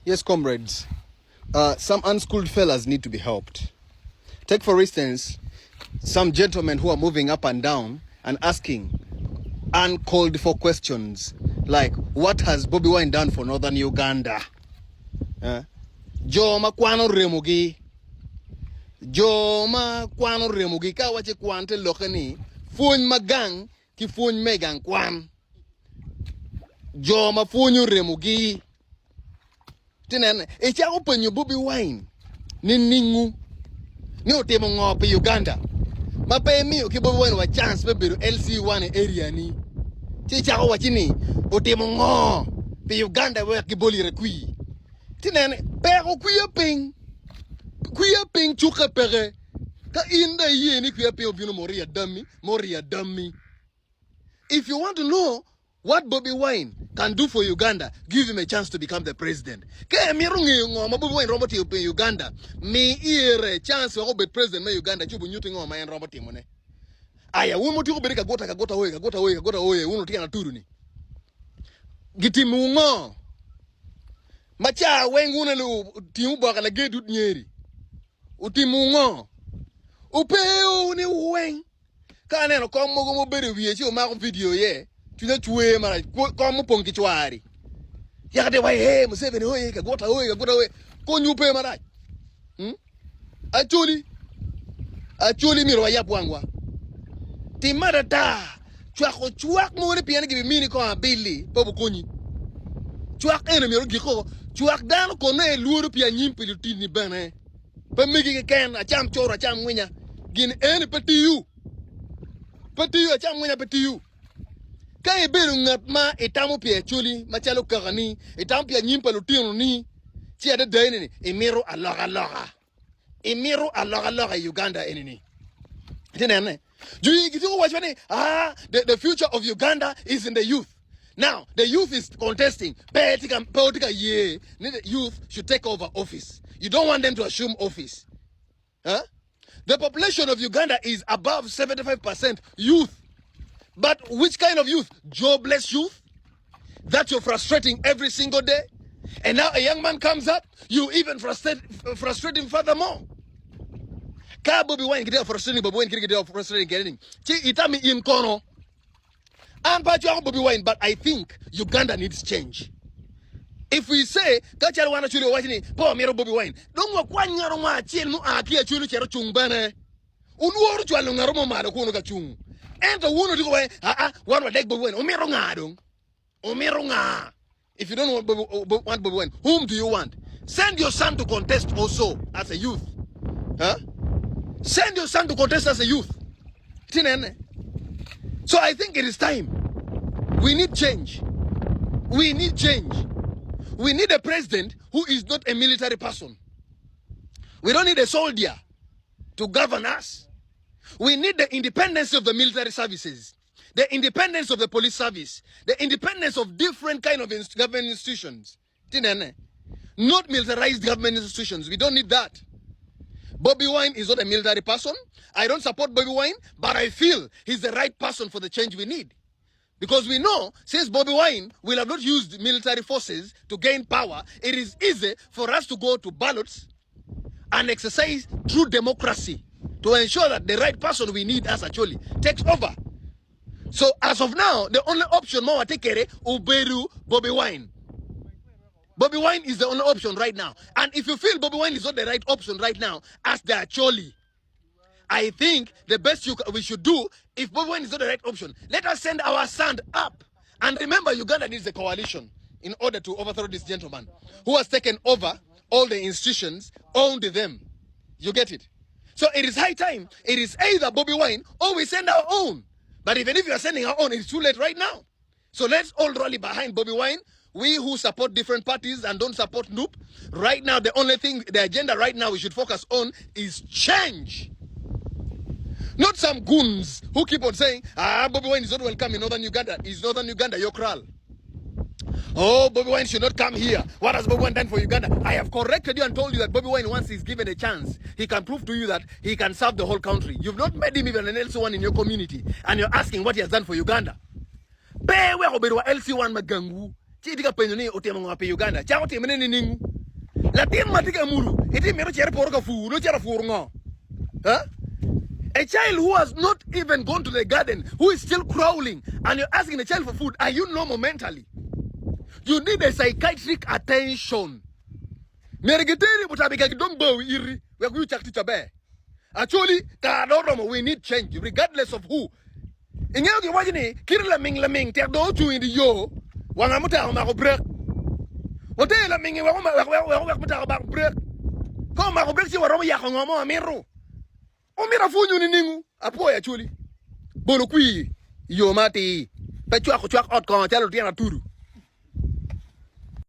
Yes, comrades. Some unschooled fellas need to be helped. Take, for instance, some gentlemen who are moving up and down and asking uncalled for questions like, what has Bobi Wine done for northern Uganda? Joma kwano remugi. Joma kwano remugi ka wache kwante lokani. Funy magang ki funy megang kwan. Joma funyu remugi. Tinan, echa openyo Bobi Wine. Ningu. Ni otemo ngopi Uganda. Mape miyo ki Bobi Wine wa chance beberu LC1 area ni. Chicha ko wachini otemo ngo pe Uganda we kiboli rekui. Tinan, pero kuya ping chuka pere. Ka inda ye ni kuya ping obino moria dummy. If you want to know what Bobi Wine can do for Uganda, give him a chance to become the president. Ke mirungi ngo Bobi Wine roboti upe Uganda. Mi ire chance wa be president me Uganda chubu nyuti ngo mayen roboti mone. Aya wumo tiko berika gota hoye uno tika na turu ni. Gitimu ngo. Macha wengune lu timu baka la gedut nyeri. Utimu ngo. Upeo ni weng. Kane no komo go beri wiye chi o ma video ye. Tuna chwe mara komo pongi chwari. Yakade wa he Museveni hoye ka gota hoye ko nyupe mara. Actually miro wa yapwangwa. Timara ta chuak mo ne piane gibi mini ko abili bobo konyi. Chuak ene miro giko chuak dan ko ne luoro pia nyimpi lutini bane. Pa migi ken acham choro acham ngwinya. Gin ene petiyu acham ngwinya petiyu. Kaya beru ngat ma etamu pia chuli machalo kagani etamu pia nyimpa lutino ni chia de dene ni emiro aloga Uganda enini. Tinene. The future of Uganda is in the youth. Now, the youth is contesting. The youth should take over office. You don't want them to assume office. Huh? The population of Uganda is above 75% youth. But which kind of youth? Jobless youth? That you're frustrating every single day? And now a young man comes up, you even frustrate him furthermore. Ka Bobi Wine kide frustrating Bobi Wine kide frustrating getting. Chi itami in kono. And but you Bobi Wine, but I think Uganda needs change. If we say kachal wana chuli wachini po mero Bobi Wine, don't wa kwanyaro ma chiel no akia chulu chero chungbane. Unworu chwalu ngaromo malo kuno ka chung. And the one to go away, one will take Bobi Wine. Omiro nga. If you don't want Bobi Wine, whom do you want? Send your son to contest also as a youth. Huh? Send your son to contest as a youth. So I think it is time. We need change. We need a president who is not a military person. We don't need a soldier to govern us. We need the independence of the military services, the independence of the police service, the independence of different kind of government institutions. Not militarized government institutions. We don't need that. Bobi Wine is not a military person. I don't support Bobi Wine, but I feel he's the right person for the change we need. Because we know, since Bobi Wine will have not used military forces to gain power, it is easy for us to go to ballots and exercise true democracy to ensure that the right person we need as actually takes over. So as of now, the only option Mawa Tekere Uberu Bobi Wine. Bobi Wine is the only option right now. And if you feel Bobi Wine is not the right option right now, as the actually, I think the best we should do, if Bobi Wine is not the right option, let us send our sand up. And remember, Uganda needs a coalition in order to overthrow this gentleman who has taken over all the institutions, owned them. You get it? So it is high time. It is either Bobi Wine or we send our own. But even if you are sending our own, it's too late right now. So let's all rally behind Bobi Wine. We who support different parties and don't support Noop, right now the only thing, the agenda right now we should focus on is change. Not some goons who keep on saying, Bobi Wine is not welcome in Northern Uganda. Is Northern Uganda your kraal? Oh, Bobi Wine should not come here. What has Bobi Wine done for Uganda? I have corrected you and told you that Bobi Wine, once he's given a chance, he can prove to you that he can serve the whole country. You've not made him even an LC1 in your community, and you're asking what he has done for Uganda. Pe we LC1 magangu. Chi diga penyo ni otemo ngape Uganda. Cha otemo ni ningu. La tin matika muru. Iti mero chere poroka fu. No chere furungo. Huh? A child who has not even gone to the garden, who is still crawling, and you're asking the child for food, are you normal mentally? You need a psychiatric attention. Mergeteri butabika kidombo iri. We are going to teach a actually, we need change, regardless of who. In your wajini, laming, take those two in the yo. Wangamuta mako break. What they laming, we break. Come, Mako break, you were Yakongo, Amiro. Omira funyu ni ningu, apo ya chuli. Bolokwi, yo mati. Pechua out kon, tell you turu.